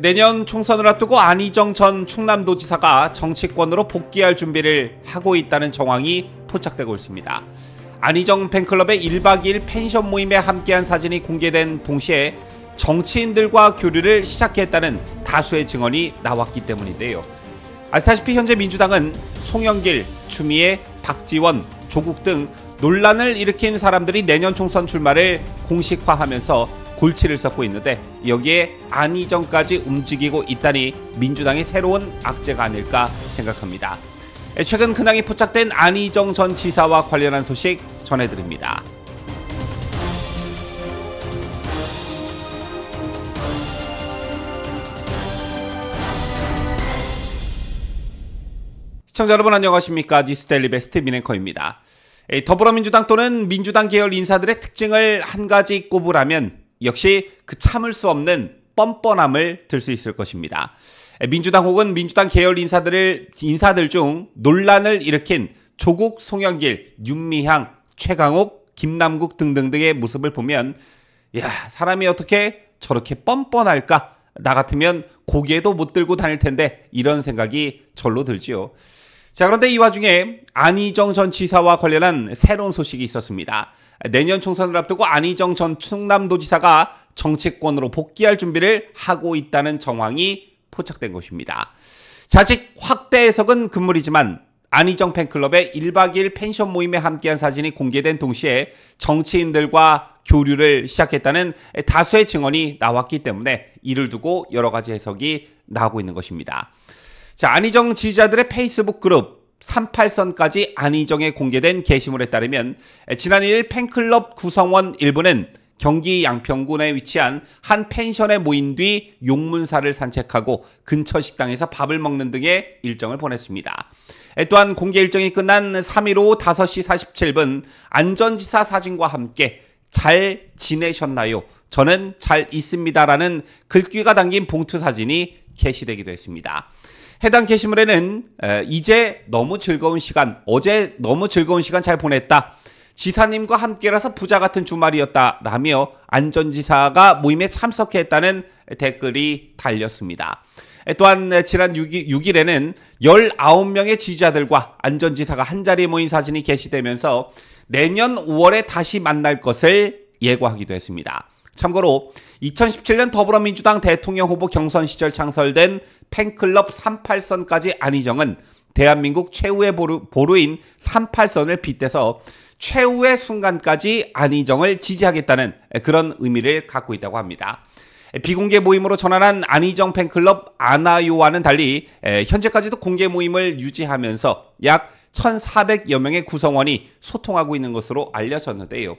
내년 총선을 앞두고 안희정 전 충남도지사가 정치권으로 복귀할 준비를 하고 있다는 정황이 포착되고 있습니다. 안희정 팬클럽의 1박 2일 펜션 모임에 함께한 사진이 공개된 동시에 정치인들과 교류를 시작했다는 다수의 증언이 나왔기 때문인데요. 아시다시피 현재 민주당은 송영길, 추미애, 박지원, 조국 등 논란을 일으킨 사람들이 내년 총선 출마를 공식화하면서 골치를 썩고 있는데, 여기에 안희정까지 움직이고 있다니 민주당의 새로운 악재가 아닐까 생각합니다. 최근 근황이 포착된 안희정 전 지사와 관련한 소식 전해드립니다. 시청자 여러분 안녕하십니까? 뉴스데일리 베스트 민앵커입니다. 더불어민주당 또는 민주당 계열 인사들의 특징을 한 가지 꼽으라면 역시 그 참을 수 없는 뻔뻔함을 들 수 있을 것입니다. 민주당 혹은 민주당 계열 인사들 중 논란을 일으킨 조국, 송영길, 윤미향, 최강욱, 김남국 등등등의 모습을 보면 사람이 어떻게 저렇게 뻔뻔할까? 나 같으면 고개도 못 들고 다닐 텐데, 이런 생각이 절로 들지요. 자, 그런데 이 와중에 안희정 전 지사와 관련한 새로운 소식이 있었습니다. 내년 총선을 앞두고 안희정 전 충남도지사가 정치권으로 복귀할 준비를 하고 있다는 정황이 포착된 것입니다. 자, 아직 확대 해석은 금물이지만 안희정 팬클럽의 1박 2일 펜션 모임에 함께한 사진이 공개된 동시에 정치인들과 교류를 시작했다는 다수의 증언이 나왔기 때문에 이를 두고 여러 가지 해석이 나오고 있는 것입니다. 자, 안희정 지지자들의 페이스북 그룹 38선까지 안희정에 공개된 게시물에 따르면 지난 1일 팬클럽 구성원 일부는 경기 양평군에 위치한 한 펜션에 모인 뒤 용문사를 산책하고 근처 식당에서 밥을 먹는 등의 일정을 보냈습니다. 또한 공개 일정이 끝난 3일 오후 5시 47분 안전지사 사진과 함께 잘 지내셨나요? 저는 잘 있습니다라는 글귀가 담긴 봉투 사진이 게시되기도 했습니다. 해당 게시물에는 이제 너무 즐거운 시간, 어제 너무 즐거운 시간 잘 보냈다, 지사님과 함께라서 부자 같은 주말이었다 라며 안전지사가 모임에 참석했다는 댓글이 달렸습니다. 또한 지난 6일에는 19명의 지지자들과 안전지사가 한자리에 모인 사진이 게시되면서 내년 5월에 다시 만날 것을 예고하기도 했습니다. 참고로 2017년 더불어민주당 대통령 후보 경선 시절 창설된 팬클럽 38선까지 안희정은 대한민국 최후의 보루인 38선을 빗대서 최후의 순간까지 안희정을 지지하겠다는 그런 의미를 갖고 있다고 합니다. 비공개 모임으로 전환한 안희정 팬클럽 아나요와는 달리 현재까지도 공개 모임을 유지하면서 약 1,400여 명의 구성원이 소통하고 있는 것으로 알려졌는데요.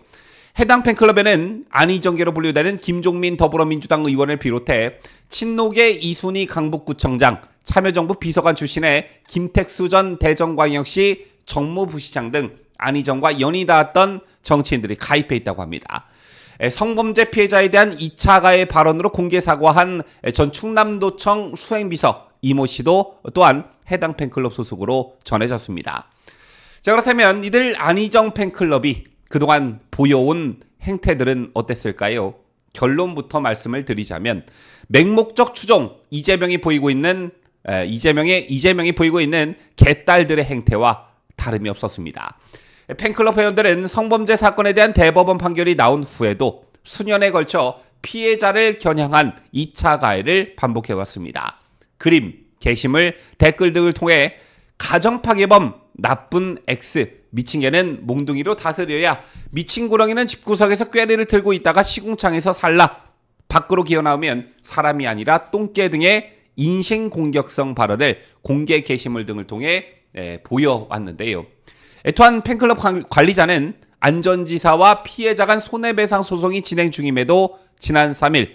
해당 팬클럽에는 안희정계로 분류되는 김종민 더불어민주당 의원을 비롯해 친노계 이순희 강북구청장, 참여정부 비서관 출신의 김택수 전 대전광역시 정무부시장 등 안희정과 연이 닿았던 정치인들이 가입해 있다고 합니다. 성범죄 피해자에 대한 2차 가해 발언으로 공개 사과한 전 충남도청 수행비서 이모 씨도 또한 해당 팬클럽 소속으로 전해졌습니다. 자, 그렇다면 이들 안희정 팬클럽이 그동안 보여온 행태들은 어땠을까요? 결론부터 말씀을 드리자면 맹목적 추종, 이재명이 보이고 있는 개딸들의 행태와 다름이 없었습니다. 팬클럽 회원들은 성범죄 사건에 대한 대법원 판결이 나온 후에도 수년에 걸쳐 피해자를 겨냥한 2차 가해를 반복해왔습니다. 그림, 게시물, 댓글 등을 통해 가정파괴범, 나쁜 X, 미친 개는 몽둥이로 다스려야, 미친 구렁이는 집구석에서 꾀리를 들고 있다가 시궁창에서 살라, 밖으로 기어나오면 사람이 아니라 똥개 등의 인신공격성 발언을 공개 게시물 등을 통해 보여왔는데요. 또한 팬클럽 관리자는 안전지사와 피해자 간 손해배상 소송이 진행 중임에도 지난 3일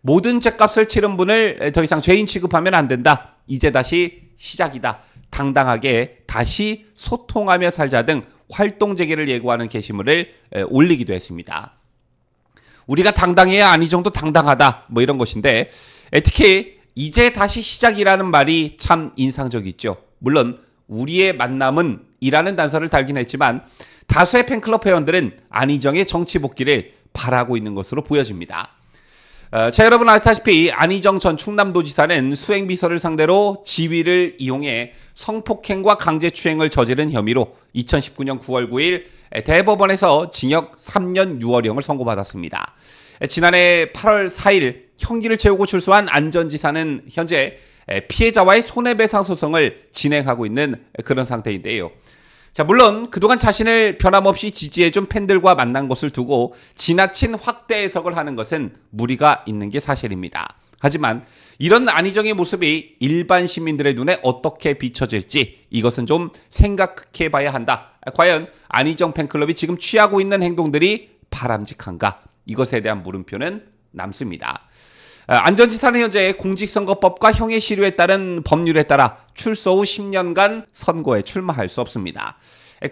모든 죗값을 치른 분을 더 이상 죄인 취급하면 안 된다, 이제 다시 시작이다, 당당하게 다시 소통하며 살자 등 활동 재개를 예고하는 게시물을 올리기도 했습니다. 우리가 당당해야 안희정도 당당하다, 뭐 이런 것인데, 특히 이제 다시 시작이라는 말이 참 인상적이죠. 물론 우리의 만남은 이라는 단서를 달긴 했지만 다수의 팬클럽 회원들은 안희정의 정치 복귀를 바라고 있는 것으로 보여집니다. 자, 여러분 아시다시피 안희정 전 충남도지사는 수행비서를 상대로 지위를 이용해 성폭행과 강제추행을 저지른 혐의로 2019년 9월 9일 대법원에서 징역 3년 6월형을 선고받았습니다. 지난해 8월 4일 형기를 채우고 출소한 안 전 지사는 현재 피해자와의 손해배상 소송을 진행하고 있는 그런 상태인데요. 자, 물론 그동안 자신을 변함없이 지지해준 팬들과 만난 것을 두고 지나친 확대 해석을 하는 것은 무리가 있는 게 사실입니다. 하지만 이런 안희정의 모습이 일반 시민들의 눈에 어떻게 비춰질지 이것은 좀 생각해 봐야 한다. 과연 안희정 팬클럽이 지금 취하고 있는 행동들이 바람직한가? 이것에 대한 물음표는 남습니다. 안 전 지사는 현재 공직선거법과 형의 시류에 따른 법률에 따라 출소 후 10년간 선거에 출마할 수 없습니다.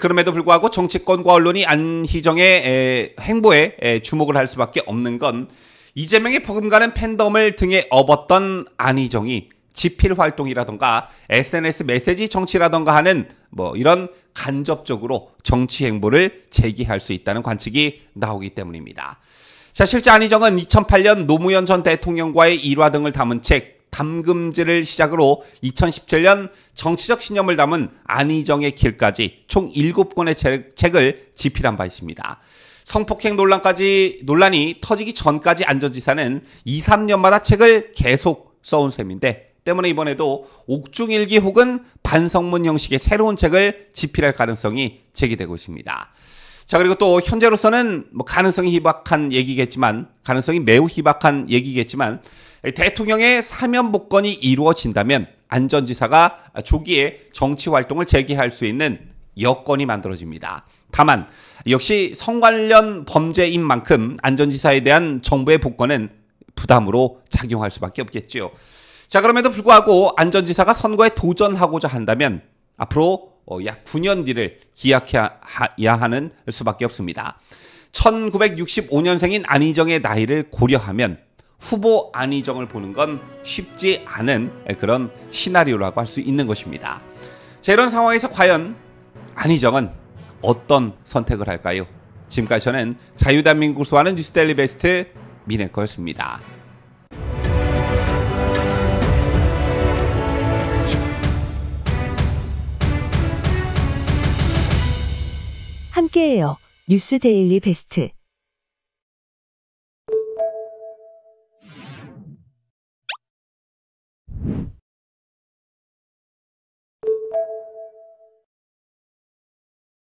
그럼에도 불구하고 정치권과 언론이 안희정의 행보에 주목을 할 수밖에 없는 건 이재명의 버금가는 팬덤을 등에 업었던 안희정이 지필 활동이라던가 SNS 메시지 정치라던가 하는 이런 간접적으로 정치 행보를 제기할 수 있다는 관측이 나오기 때문입니다. 자, 실제 안희정은 2008년 노무현 전 대통령과의 일화 등을 담은 책 담금질을 시작으로 2017년 정치적 신념을 담은 안희정의 길까지 총 7권의 책을 집필한 바 있습니다. 성폭행 논란이 터지기 전까지 안 전 지사는 2, 3년마다 책을 계속 써온 셈인데 때문에 이번에도 옥중일기 혹은 반성문 형식의 새로운 책을 집필할 가능성이 제기되고 있습니다. 자, 그리고 또 현재로서는 가능성이 매우 희박한 얘기겠지만 대통령의 사면 복권이 이루어진다면 안 전 지사가 조기에 정치 활동을 재개할 수 있는 여건이 만들어집니다. 다만 역시 성 관련 범죄인 만큼 안 전 지사에 대한 정부의 복권은 부담으로 작용할 수밖에 없겠지요. 자, 그럼에도 불구하고 안 전 지사가 선거에 도전하고자 한다면 앞으로 약 9년 뒤를 기약해야 하는 수밖에 없습니다. 1965년생인 안희정의 나이를 고려하면 후보 안희정을 보는 건 쉽지 않은 그런 시나리오라고 할 수 있는 것입니다. 자, 이런 상황에서 과연 안희정은 어떤 선택을 할까요? 지금까지 저는 자유대한민국을 소화하는 뉴스데일리 베스트 민앵커였습니다. 함께해요. 뉴스데일리 베스트.